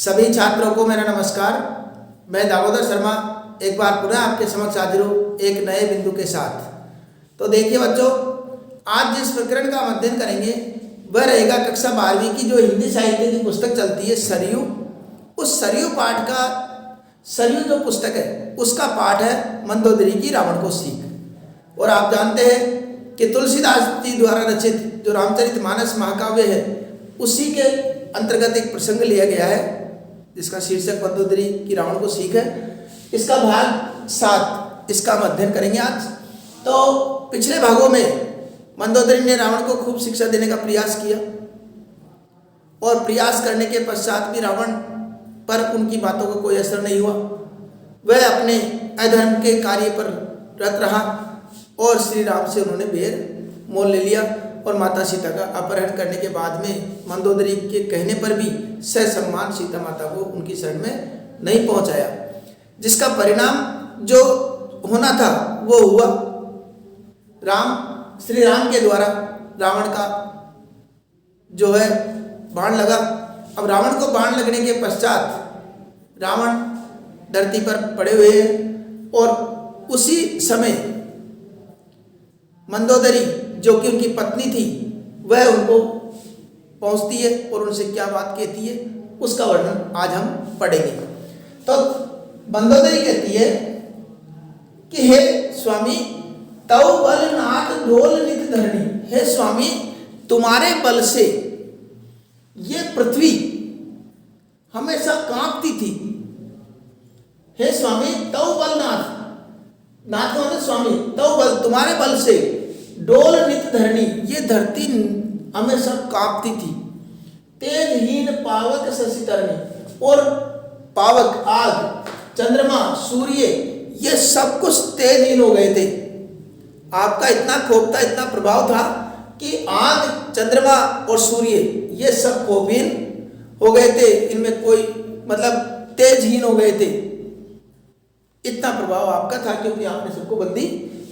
सभी छात्रों को मेरा नमस्कार। मैं दामोदर शर्मा एक बार पुनः आपके समक्ष हाजिर हूँ एक नए बिंदु के साथ। तो देखिए बच्चों, आज जिस प्रकरण का हम अध्ययन करेंगे वह रहेगा कक्षा 12वीं की जो हिंदी साहित्य की पुस्तक चलती है सरयू। उस सरयू पाठ का सरयू जो पुस्तक है उसका पाठ है मंदोदरी की रावण को सीख। और आप जानते हैं कि तुलसीदास जी द्वारा रचित जो रामचरितमानस महाकाव्य है उसी के अंतर्गत एक प्रसंग लिया गया है जिसका शीर्षक मंदोदरी की रावण को सीख है। इसका भाग 7 इसका हम अध्ययन करेंगे आज। तो पिछले भागों में मंदोदरी ने रावण को खूब शिक्षा देने का प्रयास किया और प्रयास करने के पश्चात भी रावण पर उनकी बातों का कोई असर नहीं हुआ। वह अपने अधर्म के कार्य पर रत रहा और श्री राम से उन्होंने बैर मोल ले लिया और माता सीता का अपहरण करने के बाद में मंदोदरी के कहने पर भी ससम्मान सीता माता को उनकी शरण में नहीं पहुंचाया, जिसका परिणाम जो होना था वो हुआ। श्री राम के द्वारा रावण का जो है बाण लगा। अब रावण को बाण लगने के पश्चात रावण धरती पर पड़े हुए हैं और उसी समय मंदोदरी जो कि उनकी पत्नी थी वह उनको पहुंचती है और उनसे क्या बात कहती है उसका वर्णन आज हम पढ़ेंगे। तो मंदोदरी कहती है कि हे स्वामी तव बल नाथ ढोल नित धरणी। हे स्वामी तुम्हारे बल से ये पृथ्वी हमेशा कांपती थी। हे स्वामी तव बल नाथ, नाथ माने स्वामी, तव बल तुम्हारे बल से डोल नित धरणी, ये धरती हमेशा कांपती थी। तेजहीन पावक शशि तरणी, और पावक आग चंद्रमा सूर्य ये सब कुछ तेजहीन हो गए थे। आपका इतना खोप था, इतना प्रभाव था कि आग चंद्रमा और सूर्य ये सब खोपहीन हो गए थे, इनमें कोई मतलब तेजहीन हो गए थे। इतना प्रभाव आपका था क्योंकि आपने सबको बंदी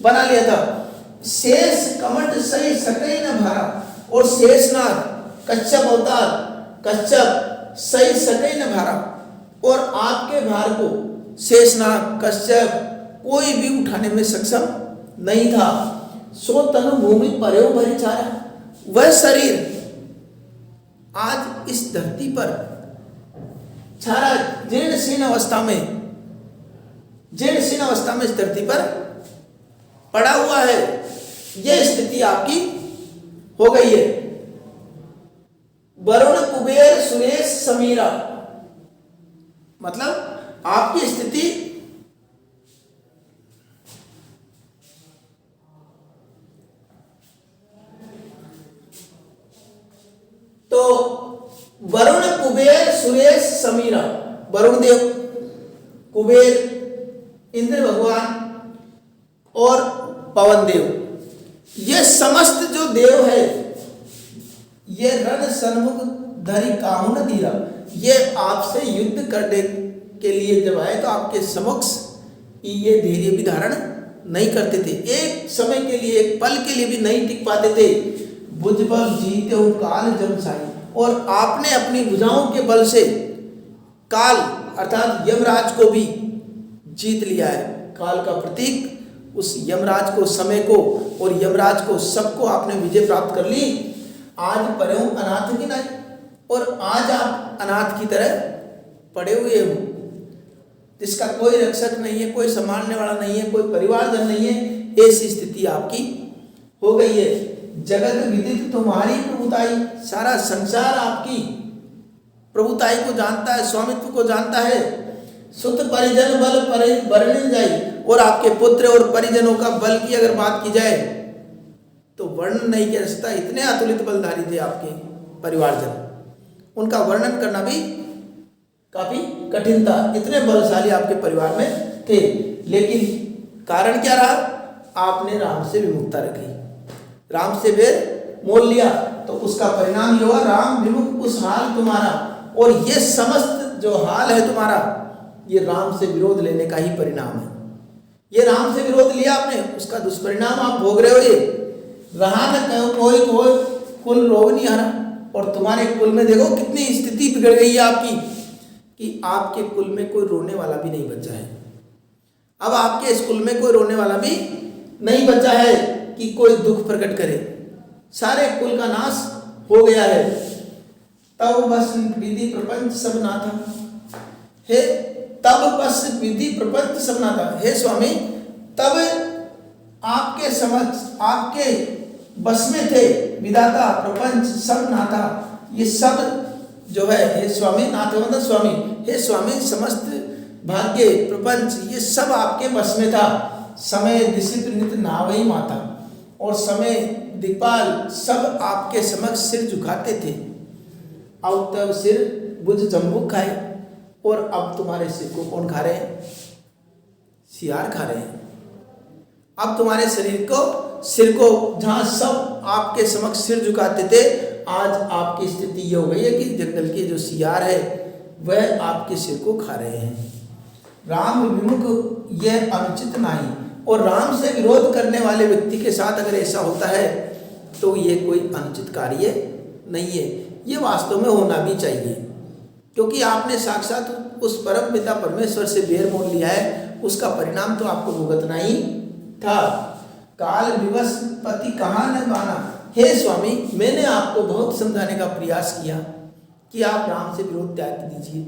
बना लिया था। शेष कमंड सही सके न भारा, और शेषनाग कच्छप अवतार कच्छप सही सके न भारा, और आपके भार को शेषनाग कच्छप कोई भी उठाने में सक्षम नहीं था। सो तनु भूमि पर्यो भरी चारा, वह शरीर आज इस धरती पर सारा जीर्ण शीर्ण अवस्था में इस धरती पर पड़ा हुआ है। यह स्थिति आपकी हो गई है। वरुण कुबेर सुरेश समीरा, मतलब आपकी स्थिति तो वरुण कुबेर सुरेश समीरा, वरुण देव, कुबेर इंद्र भगवान और पवन देव, ये समस्त जो देव है ये रण सन्मुख धरि काहू न धीरा, ये आपसे युद्ध करने के लिए जब आए तो आपके समक्ष ये धैर्य भी धारण नहीं करते थे। एक समय के लिए, एक पल के लिए भी नहीं टिक पाते थे। भुजबल जीते हो काल जमसाई, और आपने अपनी भुजाओं के बल से काल अर्थात यमराज को भी जीत लिया है। काल का प्रतीक उस यमराज को, समय को और यमराज को सबको आपने विजय प्राप्त कर ली। आज पड़े हो अनाथ की नहीं, और आज आप अनाथ की तरह पड़े हुए हो, जिसका कोई रक्षक नहीं है, कोई संभालने वाला नहीं है, कोई परिवारजन नहीं है। ऐसी स्थिति आपकी हो गई है। जगत विदित तुम्हारी प्रभुताई, सारा संसार आपकी प्रभुताई को जानता है, स्वामित्व को जानता है। सुत परिजन बल वर्णन जाई, और आपके पुत्र और परिजनों का बल की अगर बात की जाए तो वर्णन नहीं किया जा सकता। इतने अतुलित बलधारी थे आपके परिवारजन, उनका वर्णन करना भी काफी कठिन था। इतने बलशाली आपके परिवार में थे, लेकिन कारण क्या रहा? आपने राम से विमुखता रखी, राम से बैर मोल लिया, तो उसका परिणाम ये हुआ राम विमुख उस हाल तुम्हारा। और ये समस्त जो हाल है तुम्हारा ये राम से विरोध लेने का ही परिणाम है। ये राम से विरोध लिया आपने, उसका दुष्परिणाम आप भोग रहे हो। ये रहा न कोई कुल रोग नहीं हरा, और तुम्हारे कुल में देखो कितनी स्थिति बिगड़ गई है आपकी। कि आपके कुल में कोई रोने वाला भी नहीं बचा है। अब आपके स्कूल में कोई रोने वाला भी नहीं बचा है कि कोई दुख प्रकट करे, सारे कुल का नाश हो गया है। तब बस विधि प्रपंच सब नाथा, हे तब बस विधि प्रपंच सब नाथा। हे स्वामी, तब आपके समक्ष, आपके बस में थे विधाता प्रपंच सब नाथा। ये सब जो है, हे स्वामी, नाथ मतलब स्वामी, हे स्वामी, समस्त भाग्य प्रपंच ये सब आपके बस में था। समय दिशित नित नावई माता, और समय दिक्पाल सब आपके समक्ष सिर झुकाते थे। अब तब सिर बुझ जम्बुक खाए, और अब तुम्हारे सिर को कौन खा रहे हैं? सियार खा रहे हैं। अब तुम्हारे शरीर को, सिर को, जहां सब आपके समक्ष सिर झुकाते थे, आज आपकी स्थिति ये हो गई है कि जंगल के जो सियार है वह आपके सिर को खा रहे हैं। राम विमुख यह अनुचित नहीं, और राम से विरोध करने वाले व्यक्ति के साथ अगर ऐसा होता है तो ये कोई अनुचित कार्य नहीं है, ये वास्तव में होना भी चाहिए, क्योंकि आपने साक्षात उस परम पिता परमेश्वर से बैर मोल लिया है, उसका परिणाम तो आपको भुगतना ही था। काल विवश पति कहाँ न माना। हे स्वामी, मैंने आपको बहुत समझाने का प्रयास किया कि आप राम से विरोध त्याग दीजिए,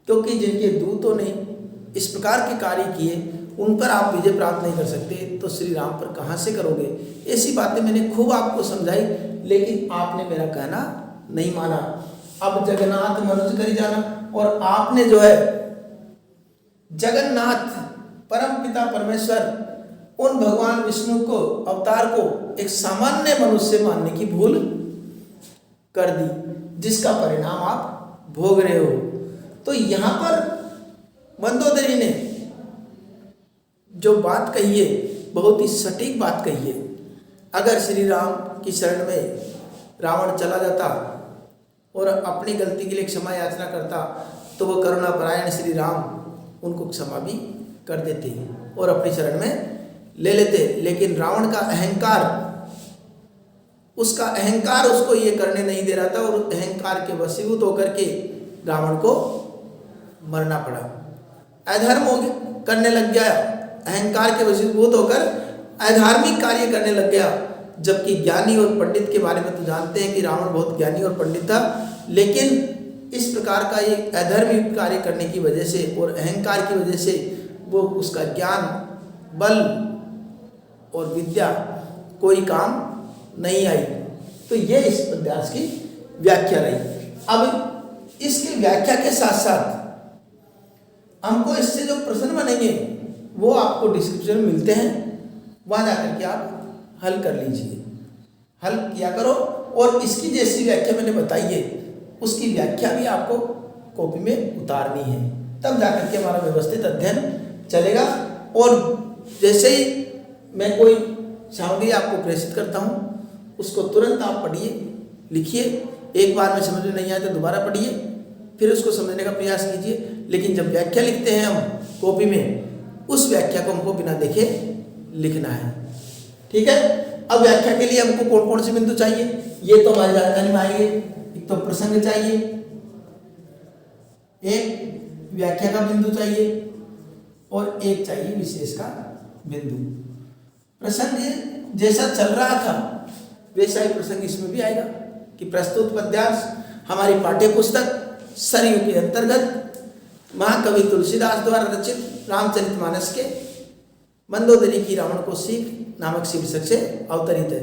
क्योंकि जिनके दूतों ने इस प्रकार के कार्य किए उन पर आप विजय प्राप्त नहीं कर सकते, तो श्री राम पर कहाँ से करोगे। ऐसी बातें मैंने खूब आपको समझाई, लेकिन आपने मेरा कहना नहीं माना। अब जगन्नाथ मनुज करी जाना, और आपने जो है जगन्नाथ परम पिता परमेश्वर उन भगवान विष्णु को, अवतार को एक सामान्य मनुष्य मानने की भूल कर दी, जिसका परिणाम आप भोग रहे हो। तो यहां पर मंदोदरी ने जो बात कही है, बहुत ही सटीक बात कही है। अगर श्री राम की शरण में रावण चला जाता और अपनी गलती के लिए क्षमा याचना करता, तो वह करुणा परायण श्री राम उनको क्षमा भी कर देते और अपनी शरण में ले लेते। लेकिन रावण का अहंकार, उसका अहंकार उसको ये करने नहीं दे रहा था, और अहंकार के वशीभूत होकर के रावण को मरना पड़ा। अधर्म करने लग गया, अहंकार के वशीभूत होकर अधार्मिक कार्य करने लग गया। जबकि ज्ञानी और पंडित के बारे में तो जानते हैं कि रावण बहुत ज्ञानी और पंडित था, लेकिन इस प्रकार का ये अधर्मिक कार्य करने की वजह से और अहंकार की वजह से वो उसका ज्ञान, बल और विद्या कोई काम नहीं आई। तो ये इस पद्यांश की व्याख्या रही। अब इसकी व्याख्या के साथ साथ हमको इससे जो प्रश्न बनेंगे वो आपको डिस्क्रिप्शन में मिलते हैं, वहाँ जाकर के आप हल कर लीजिए, हल किया करो। और इसकी जैसी व्याख्या मैंने बताई है, उसकी व्याख्या भी आपको कॉपी में उतारनी है, तब जाकर के हमारा व्यवस्थित अध्ययन चलेगा। और जैसे ही मैं कोई सामग्री आपको प्रेषित करता हूँ, उसको तुरंत आप पढ़िए, लिखिए। एक बार में समझ में नहीं आए तो दोबारा पढ़िए, फिर उसको समझने का प्रयास कीजिए। लेकिन जब व्याख्या लिखते हैं हम कॉपी में, उस व्याख्या को हमको बिना देखे लिखना है, ठीक है। अब व्याख्या के लिए हमको कौन कौन से बिंदु चाहिए, ये तो हमारी जानकारी में आएंगे। एक तो प्रसंग चाहिए, एक व्याख्या का बिंदु चाहिए, और एक चाहिए विशेष का बिंदु। प्रसंग जैसा चल रहा था वैसा ही प्रसंग इसमें भी आएगा कि प्रस्तुत पद्यांश हमारी पाठ्य पुस्तक सरयू के अंतर्गत महाकवि तुलसीदास द्वारा रचित रामचरितमानस के मंदोदरी की रावण को सीख नामक शीर्षक से अवतरित है।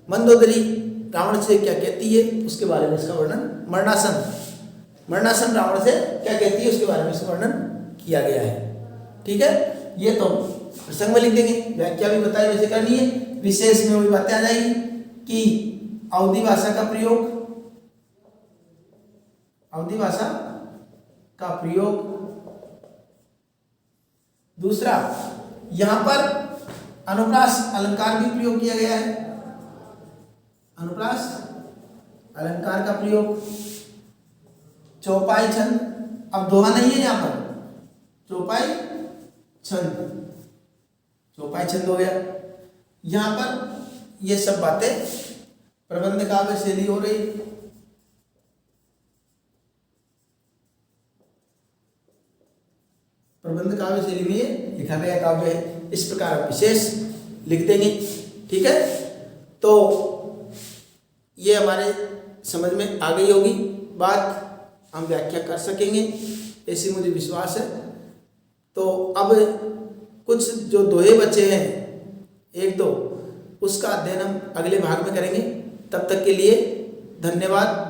मंदोदरी रावण से क्या कहती है उसके बारे में इसका वर्णन, मरणासन रावण से क्या कहती है उसके बारे में इसका वर्णन किया गया है, ठीक है। ये तो प्रसंग में लिख देंगे, व्याख्या भी बताई वैसे करनी है। विशेष में वही बातें आ जाएगी कि अवधी भाषा का प्रयोग, अवधी भाषा का प्रयोग। दूसरा, यहां पर अनुप्रास अलंकार भी प्रयोग किया गया है, अनुप्रास अलंकार का प्रयोग। चौपाई छंद, अब दोहा नहीं है यहाँ पर, चौपाई छंद, चौपाई छंद हो गया। यहां पर ये सब बातें प्रबंध काव्य शैली हो रही। प्रबंध काव्य शैली में ये लिखा गया काव्य है। इस प्रकार आप विशेष लिख देंगे। ठीक है, तो ये हमारे समझ में आ गई होगी बात, हम व्याख्या कर सकेंगे ऐसी मुझे विश्वास है। तो अब कुछ जो दोहे बचे हैं एक दो, उसका अध्ययन हम अगले भाग में करेंगे। तब तक के लिए धन्यवाद।